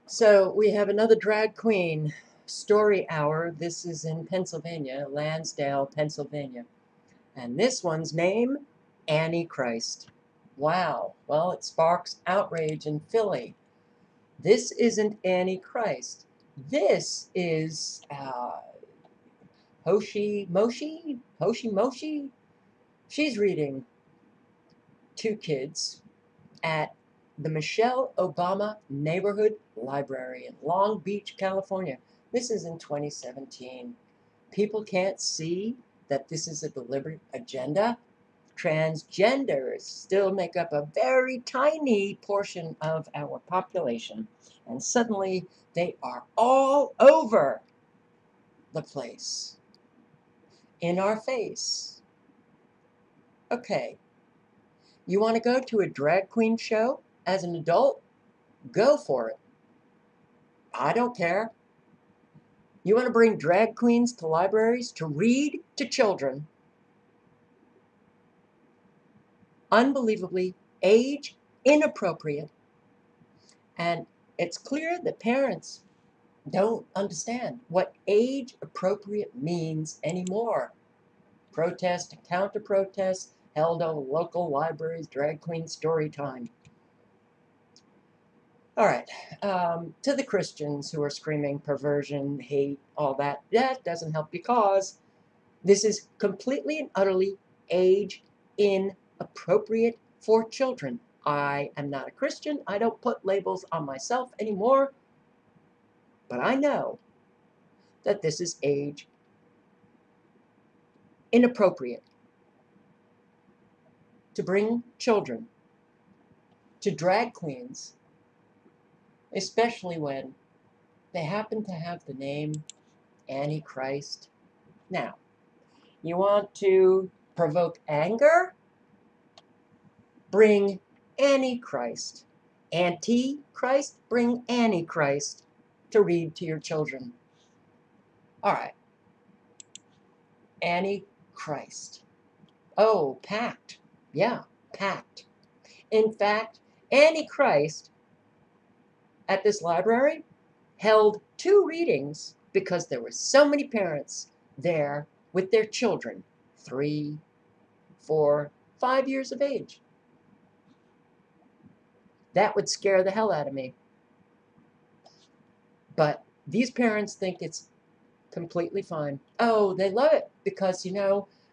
So we have another drag queen story hour. This is in Pennsylvania, Lansdale, Pennsylvania. And this one's name, Annie Christ. Wow. Well, it sparks outrage in Philly. This isn't Annie Christ. This is Hoshi Moshi. She's reading two kids at the Michelle Obama Neighborhood Library in Long Beach, California. This is in 2017. People can't see that this is a deliberate agenda. Transgenders still make up a very tiny portion of our population, and suddenly they are all over the place, in our face. Okay, you want to go to a drag queen show as an adult? Go for it. I don't care. You want to bring drag queens to libraries to read to children? Unbelievably age inappropriate. And it's clear that parents don't understand what age appropriate means anymore. Protest and counter protest held at local libraries, drag queen story time. All right, to the Christians who are screaming perversion, hate, all that, that doesn't help your cause. This is completely and utterly age inappropriate for children. I am not a Christian. I don't put labels on myself anymore. But I know that this is age inappropriate to bring children to drag queens, especially when they happen to have the name Annie Christ. Now, you want to provoke anger? Bring Antichrist. Antichrist? Bring Antichrist to read to your children. All right. Antichrist. Oh, packed. Yeah, packed. In fact, Antichrist at this library held two readings because there were so many parents there with their children, 3, 4, 5 years of age. That would scare the hell out of me. But these parents think it's completely fine. Oh, they love it because,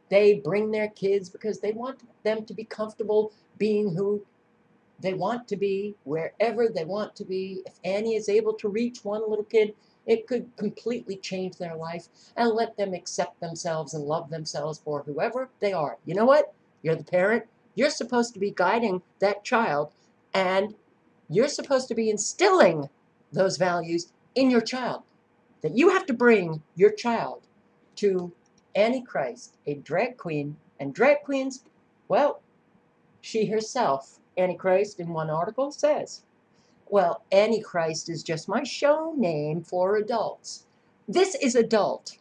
they bring their kids because they want them to be comfortable being who they want to be, wherever they want to be. If Annie is able to reach one little kid, it could completely change their life and let them accept themselves and love themselves for whoever they are. You know what? You're the parent. You're supposed to be guiding that child, and you're supposed to be instilling those values in your child. That you have to bring your child to Annie Christ, a drag queen. And drag queens, well, she herself, Antichrist, in one article says, well, Antichrist is just my show name for adults. This is adult.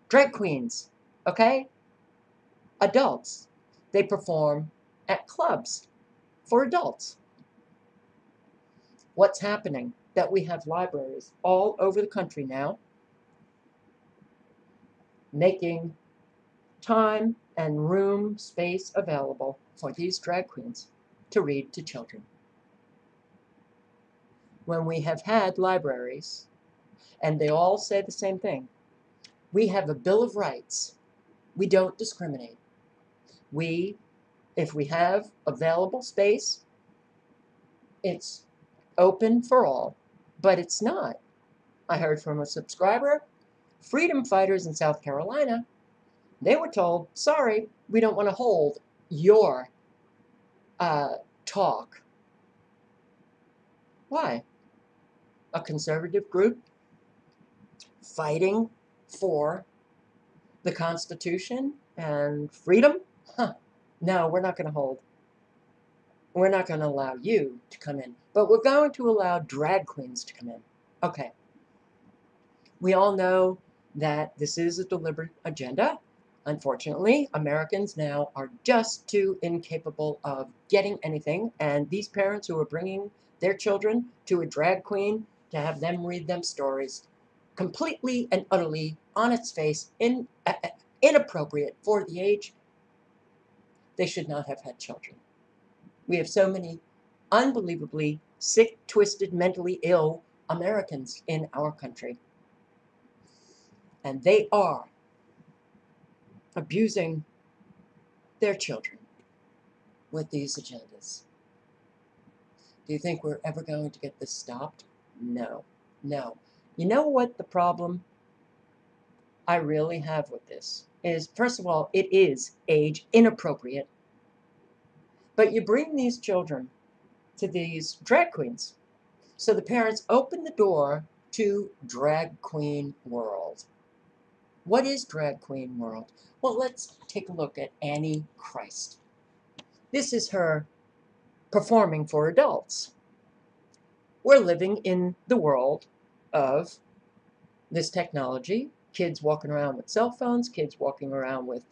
Drag queens, okay? Adults. They perform at clubs for adults. What's happening? That we have libraries all over the country now making time and room space available for these drag queens to read to children. When we have had libraries, and they all say the same thing, we have a Bill of Rights. We don't discriminate. If we have available space, it's open for all, but it's not. I heard from a subscriber, freedom fighters in South Carolina, they were told, sorry, we don't want to hold your talk. Why? A conservative group fighting for the Constitution and freedom? Huh. No, we're not going to hold. We're not going to allow you to come in, but we're going to allow drag queens to come in. Okay. We all know that this is a deliberate agenda. Unfortunately, Americans now are just too incapable of getting anything, and these parents who are bringing their children to a drag queen to have them read them stories. Completely and utterly, on its face, inappropriate for the age. They should not have had children. We have so many unbelievably sick, twisted, mentally ill Americans in our country. And they are abusing their children with these agendas. Do you think we're ever going to get this stopped? No, no. You know what the problem I really have with this is, first of all, it is age inappropriate. But you bring these children to these drag queens. So the parents open the door to drag queen world. What is drag queen world? Well, let's take a look at Annie Christ. This is her performing for adults. We're living in the world of this technology. Kids walking around with cell phones, kids walking around with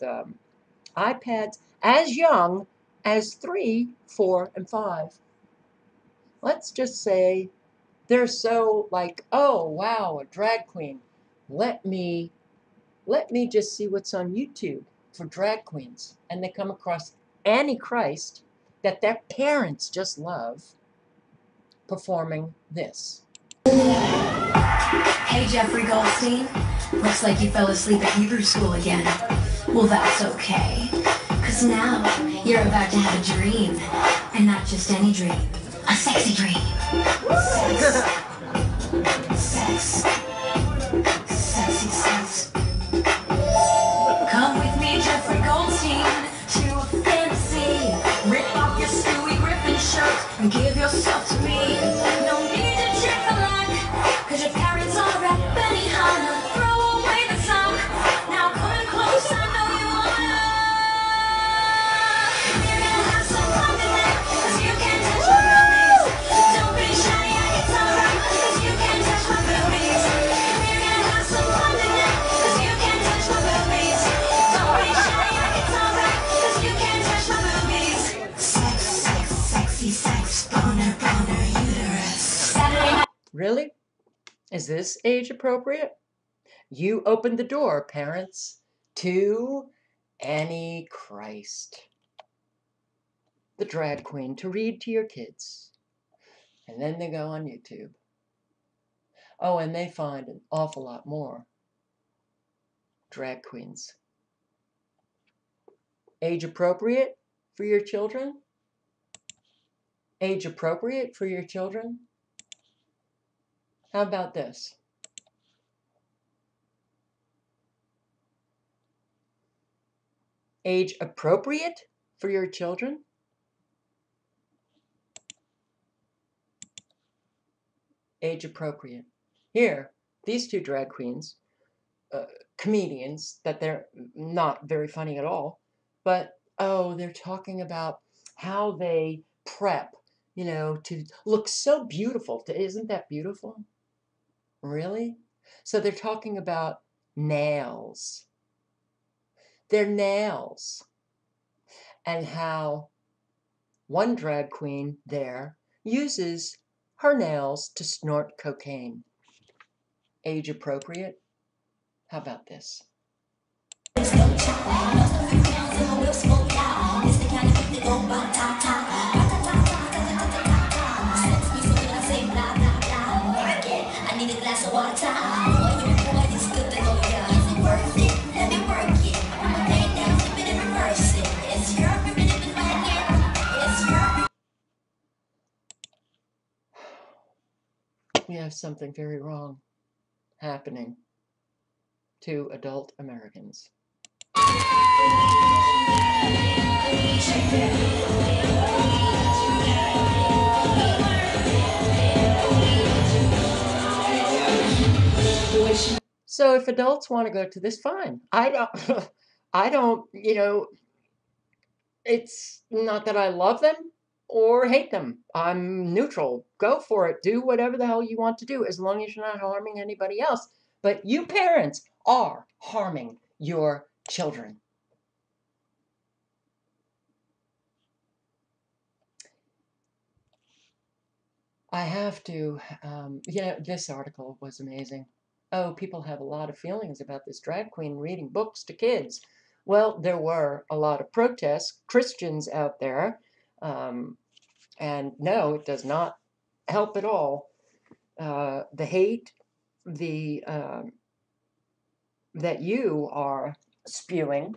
iPads, as young as 3, 4, and 5. Let's just say they're so like, oh wow, a drag queen. Let me just see what's on YouTube for drag queens. And they come across Annie Christ that their parents just love performing this. Hey, Jeffrey Goldstein. Looks like you fell asleep at Hebrew school again. Well, that's okay. Because now you're about to have a dream. And not just any dream. A sexy dream. Sex. Sexy sex. Come with me, Jeffrey Goldstein, to a fantasy. Rip off your Stewie Griffin shirt and give yourself to me. No need to check the lock, cause your parents are at Benihana. Throw away the sock. Now come in close, I know you wanna. We're gonna have some fun tonight, cause you can't touch my boobies. Don't be shy, it's alright, cause you can't touch my boobies. We're gonna have some fun tonight, cause you can't touch my boobies. Don't be shy, it's alright, cause you can't touch my boobies. Sex, sex, sexy sex, boner, boner, uterus. Saturday night. Really? Is this age appropriate? You opened the door, parents, to Annie Christ, the drag queen, to read to your kids. And then they go on YouTube. Oh, and they find an awful lot more drag queens. Age appropriate for your children? Age appropriate for your children? How about this? Age appropriate for your children? Age appropriate. Here, these two drag queens, comedians, that they're not very funny at all, but oh, they're talking about how they prep, to look so beautiful. Isn't that beautiful? Really? So they're talking about nails. Their nails. And how one drag queen there uses her nails to snort cocaine. Age appropriate? How about this? We have something very wrong happening to adult Americans. So if adults want to go to this, fine. I don't, it's not that I love them or hate them. I'm neutral. Go for it. Do whatever the hell you want to do, as long as you're not harming anybody else. But you parents are harming your children. I have to, this article was amazing. Oh, people have a lot of feelings about this drag queen reading books to kids. Well, there were a lot of protests, Christians out there, um, and no, it does not help at all. The hate, the that you are spewing,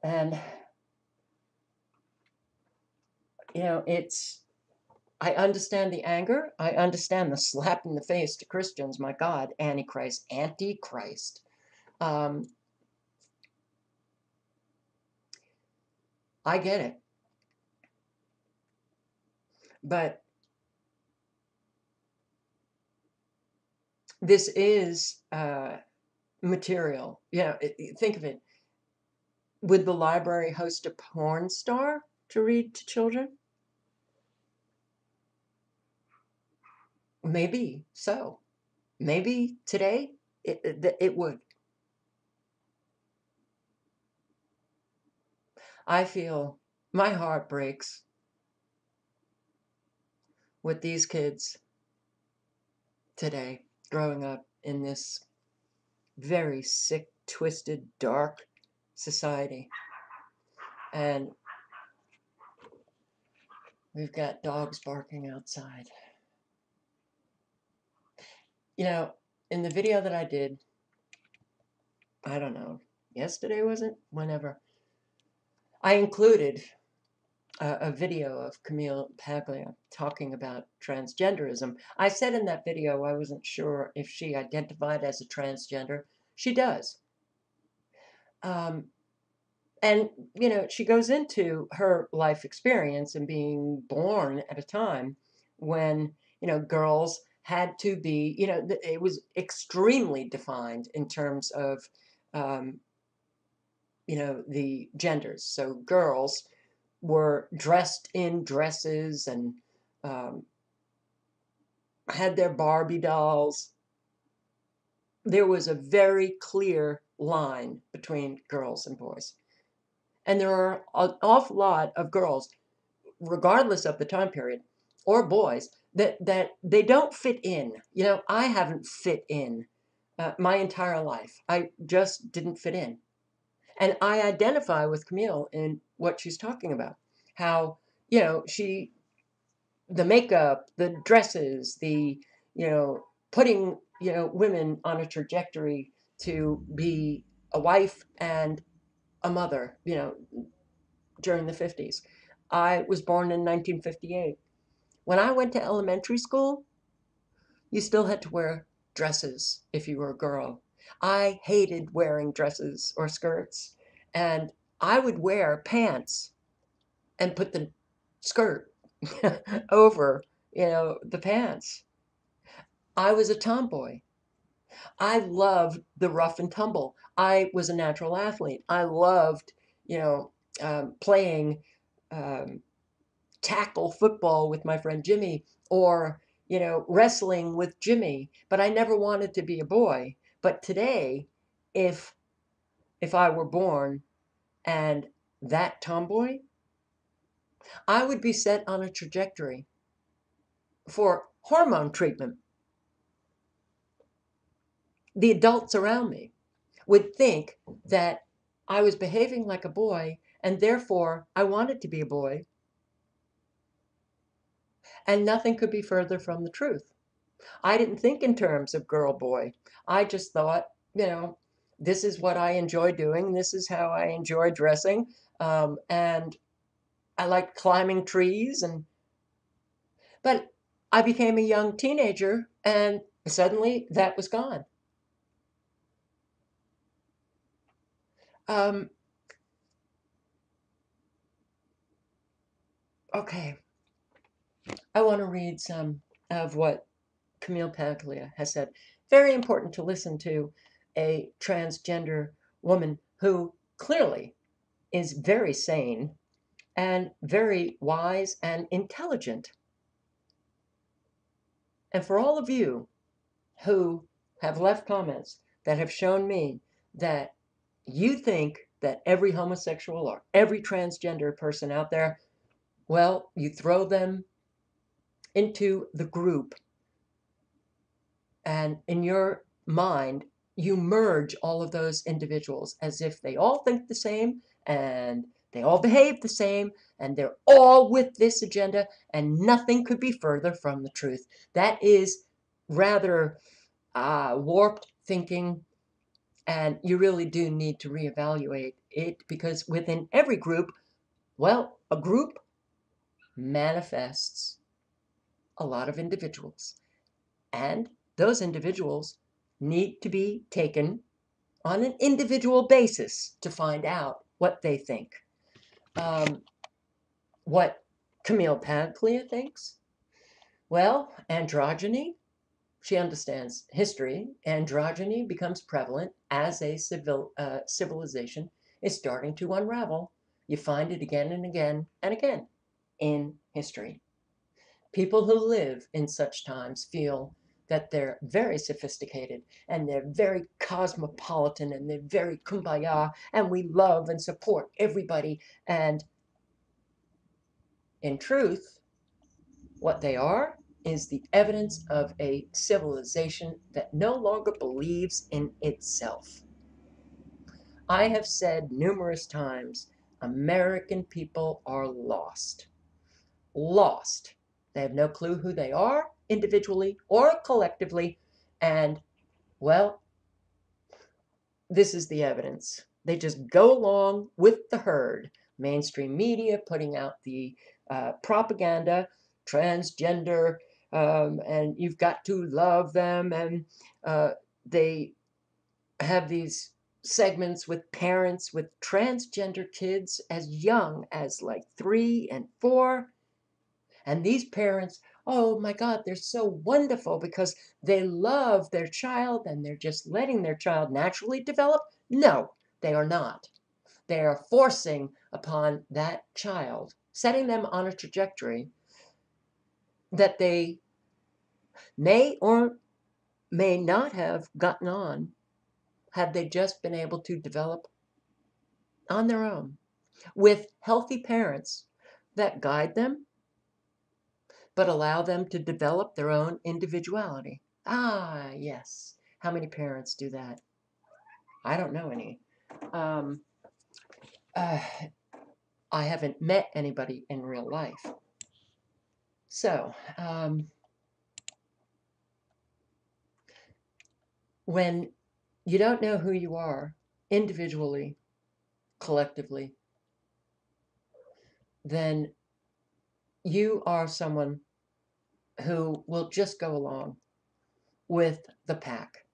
and it's. I understand the anger. I understand the slap in the face to Christians. My God, Antichrist, Antichrist. Um, I get it, but this is material. Think of it. Would the library host a porn star to read to children? Maybe so. Maybe today it would. I feel my heart breaks with these kids today growing up in this very sick, twisted, dark society. And we've got dogs barking outside. In the video that I did, I don't know, yesterday was it? Whenever. I included a video of Camille Paglia talking about transgenderism. I said in that video I wasn't sure if she identified as a transgender. She does. Um, and, she goes into her life experience and being born at a time when, girls had to be, it was extremely defined in terms of, um, the genders. So girls were dressed in dresses and had their Barbie dolls. There was a very clear line between girls and boys. And there are an awful lot of girls, regardless of the time period, or boys, that they don't fit in. I haven't fit in my entire life. I just didn't fit in. And I identify with Camille in what she's talking about. How, the makeup, the dresses, putting, women on a trajectory to be a wife and a mother, during the 50s. I was born in 1958. When I went to elementary school, you still had to wear dresses if you were a girl. I hated wearing dresses or skirts, and I would wear pants and put the skirt over, the pants. I was a tomboy. I loved the rough and tumble. I was a natural athlete. I loved, playing um, tackle football with my friend Jimmy or, wrestling with Jimmy, but I never wanted to be a boy. But today, if I were born and that tomboy, I would be set on a trajectory for hormone treatment. The adults around me would think that I was behaving like a boy and therefore I wanted to be a boy, and nothing could be further from the truth. I didn't think in terms of girl boy. I just thought, this is what I enjoy doing. This is how I enjoy dressing. And I like climbing trees. But I became a young teenager and suddenly that was gone. Um, okay, I want to read some of what Camille Paglia has said. Very important to listen to a transgender woman who clearly is very sane and very wise and intelligent. And for all of you who have left comments that have shown me that you think that every homosexual or every transgender person out there well, you throw them into the group, and in your mind, you merge all of those individuals as if they all think the same and they all behave the same and they're all with this agenda, and nothing could be further from the truth. That is rather warped thinking, and you really do need to reevaluate it, because within every group, well, a group manifests a lot of individuals, and those individuals need to be taken on an individual basis to find out what they think. What Camille Paglia thinks? Well, androgyny. She understands history. Androgyny becomes prevalent as a civilization is starting to unravel. You find it again and again and again in history. People who live in such times feel that they're very sophisticated and they're very cosmopolitan and they're very kumbaya and we love and support everybody. And in truth, what they are is the evidence of a civilization that no longer believes in itself. I have said numerous times, American people are lost. Lost. They have no clue who they are individually or collectively. And, well, this is the evidence. They just go along with the herd. Mainstream media putting out the propaganda, transgender, and you've got to love them. And they have these segments with parents with transgender kids as young as like 3 and 4. And these parents, oh my God, they're so wonderful because they love their child and they're just letting their child naturally develop. No, they are not. They are forcing upon that child, setting them on a trajectory that they may or may not have gotten on had they just been able to develop on their own with healthy parents that guide them but allow them to develop their own individuality. Ah, yes. How many parents do that? I don't know any. Um, uh, I haven't met anybody in real life. So, when you don't know who you are individually, collectively, then you are someone who will just go along with the pack.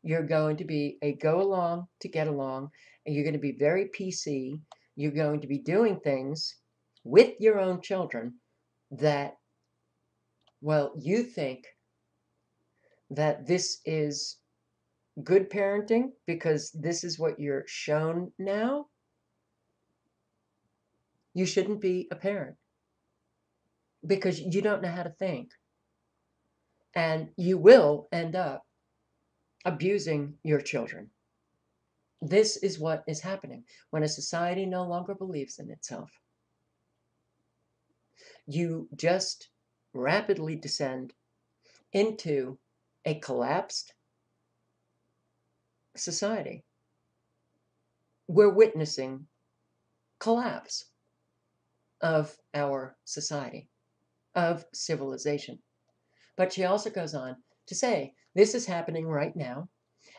You're going to be a go along to get along, and you're going to be very PC. You're going to be doing things with your own children that, well, you think that this is good parenting because this is what you're shown now. You shouldn't be a parent because you don't know how to think. And you will end up abusing your children. This is what is happening when a society no longer believes in itself. You just rapidly descend into a collapsed society. We're witnessing collapse of our society, of civilization. But she also goes on to say this is happening right now,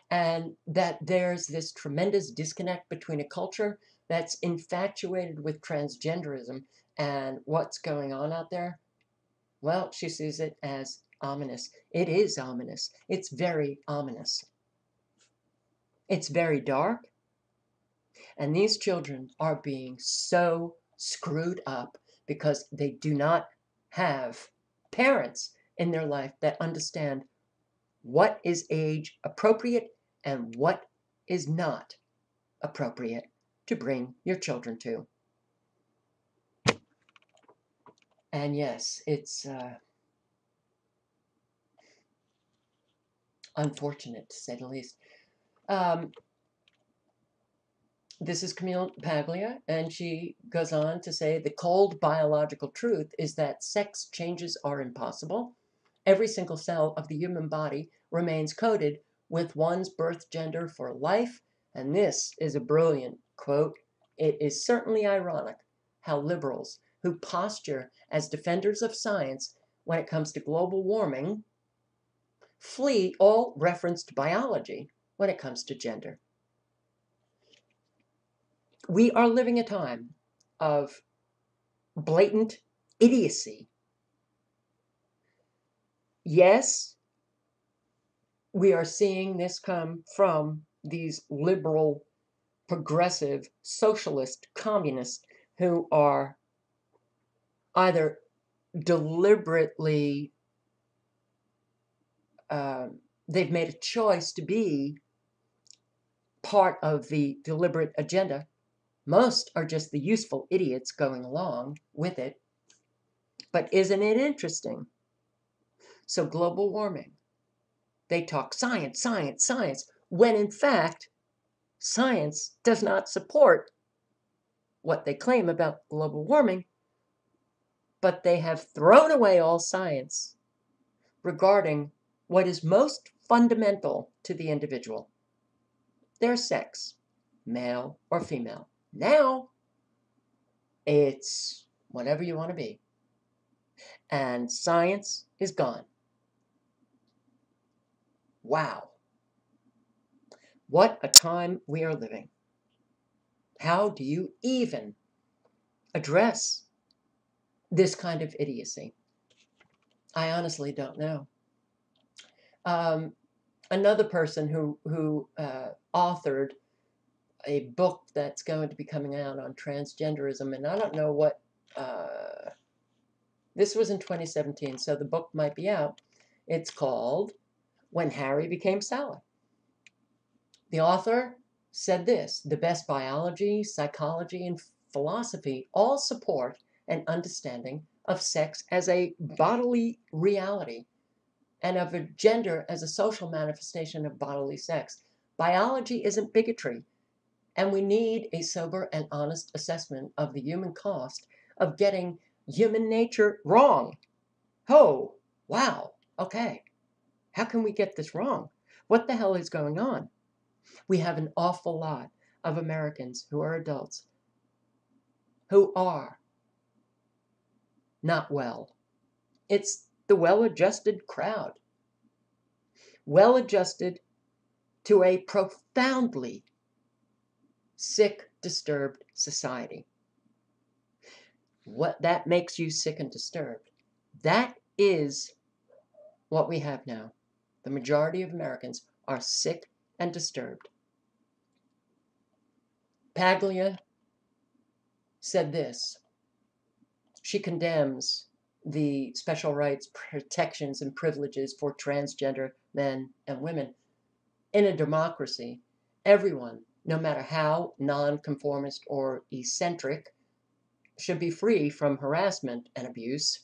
and that there's this tremendous disconnect between a culture that's infatuated with transgenderism and what's going on out there. Well, she sees it as ominous. It is ominous. It's very ominous. It's very dark. And these children are being so screwed up because they do not have parents in their life that understand what is age appropriate and what is not appropriate to bring your children to. And yes, it's unfortunate to say the least. This is Camille Paglia, and she goes on to say the cold biological truth is that sex changes are impossible. Every single cell of the human body remains coded with one's birth gender for life. And this is a brilliant quote. It is certainly ironic how liberals who posture as defenders of science when it comes to global warming flee all reference to biology when it comes to gender. We are living a time of blatant idiocy. Yes, we are seeing this come from these liberal, progressive, socialist, communists who are either deliberately, they've made a choice to be part of the deliberate agenda. Most are just the useful idiots going along with it. But isn't it interesting? So global warming, they talk science, science, science, when in fact, science does not support what they claim about global warming, but they have thrown away all science regarding what is most fundamental to the individual, their sex, male or female. Now, it's whatever you want to be. And science is gone. Wow. What a time we are living. How do you even address this kind of idiocy? I honestly don't know. Another person who authored a book that's going to be coming out on transgenderism, and I don't know what, this was in 2017, so the book might be out. It's called When Harry Became Sally. The author said this: the best biology, psychology, and philosophy all support an understanding of sex as a bodily reality and of a gender as a social manifestation of bodily sex. Biology isn't bigotry, and we need a sober and honest assessment of the human cost of getting human nature wrong. Oh, wow, okay. How can we get this wrong? What the hell is going on? We have an awful lot of Americans who are adults who are not well. It's the well-adjusted crowd, well-adjusted to a profoundly sick, disturbed society. What that makes you sick and disturbed, that is what we have now. The majority of Americans are sick and disturbed. Paglia said this. She condemns the special rights, protections, and privileges for transgender men and women. In a democracy, everyone, no matter how nonconformist or eccentric, should be free from harassment and abuse.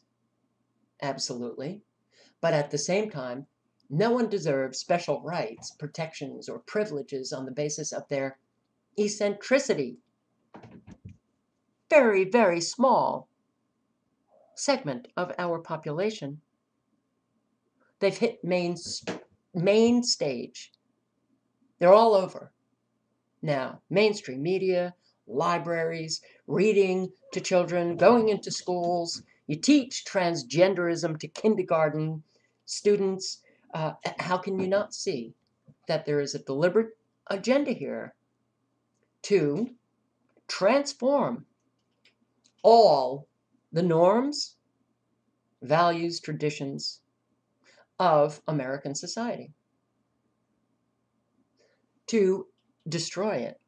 Absolutely. But at the same time, no one deserves special rights, protections, or privileges on the basis of their eccentricity. Very, very small segment of our population. They've hit main stage. They're all over now. Mainstream media, libraries, reading to children, going into schools. You teach transgenderism to kindergarten students. How can you not see that there is a deliberate agenda here to transform all the norms, values, traditions of American society, to destroy it.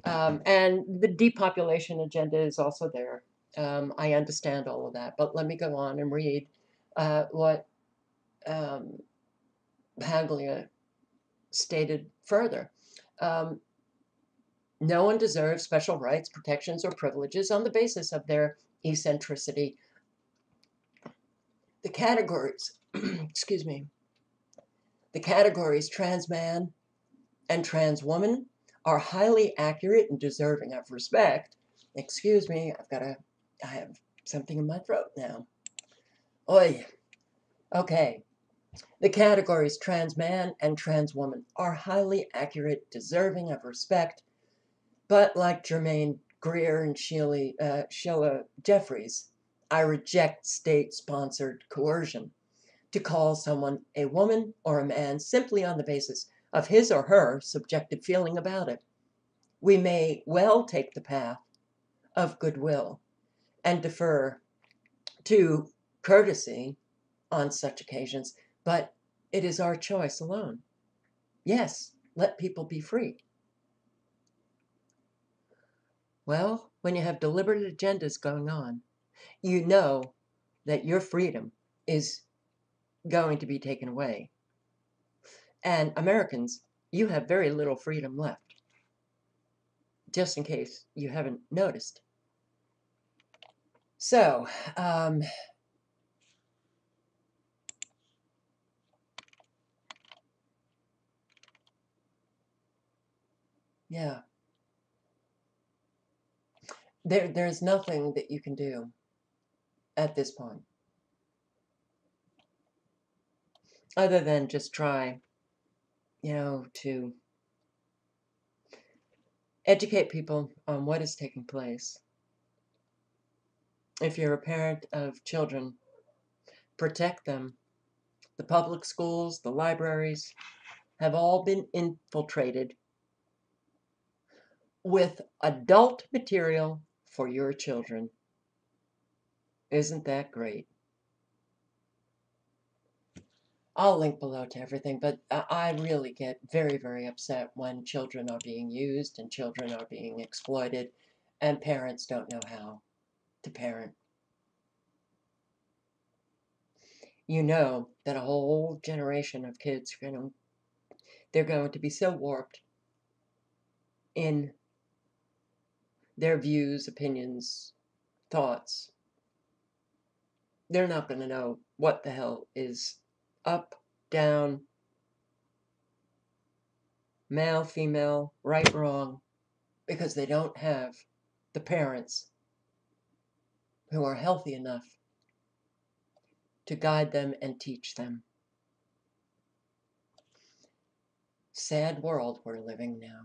And the depopulation agenda is also there. I understand all of that, but let me go on and read what Paglia stated further. No one deserves special rights, protections, or privileges on the basis of their eccentricity. The categories, the categories trans man and trans woman are highly accurate and deserving of respect. Excuse me, I have something in my throat now. Oy. Okay. The categories trans man and trans woman are highly accurate, deserving of respect, but like Germaine Greer and Sheila Jeffries, I reject state-sponsored coercion to call someone a woman or a man simply on the basis of his or her subjective feeling about it. We may well take the path of goodwill and defer to courtesy on such occasions, but it is our choice alone. Yes, let people be free. Well, when you have deliberate agendas going on, you know that your freedom is going to be taken away. And Americans, you have very little freedom left, just in case you haven't noticed. So, yeah, there's nothing that you can do at this point other than just try, to educate people on what is taking place. If you're a parent of children, protect them. The public schools, the libraries have all been infiltrated with adult material for your children. Isn't that great? I'll link below to everything, but I really get very, very upset when children are being used and children are being exploited and parents don't know how to parent. You know that a whole generation of kids, they're going to be so warped in their views, opinions, thoughts. They're not going to know what the hell is up, down, male, female, right, wrong, because they don't have the parents who are healthy enough to guide them and teach them. Sad world we're living now.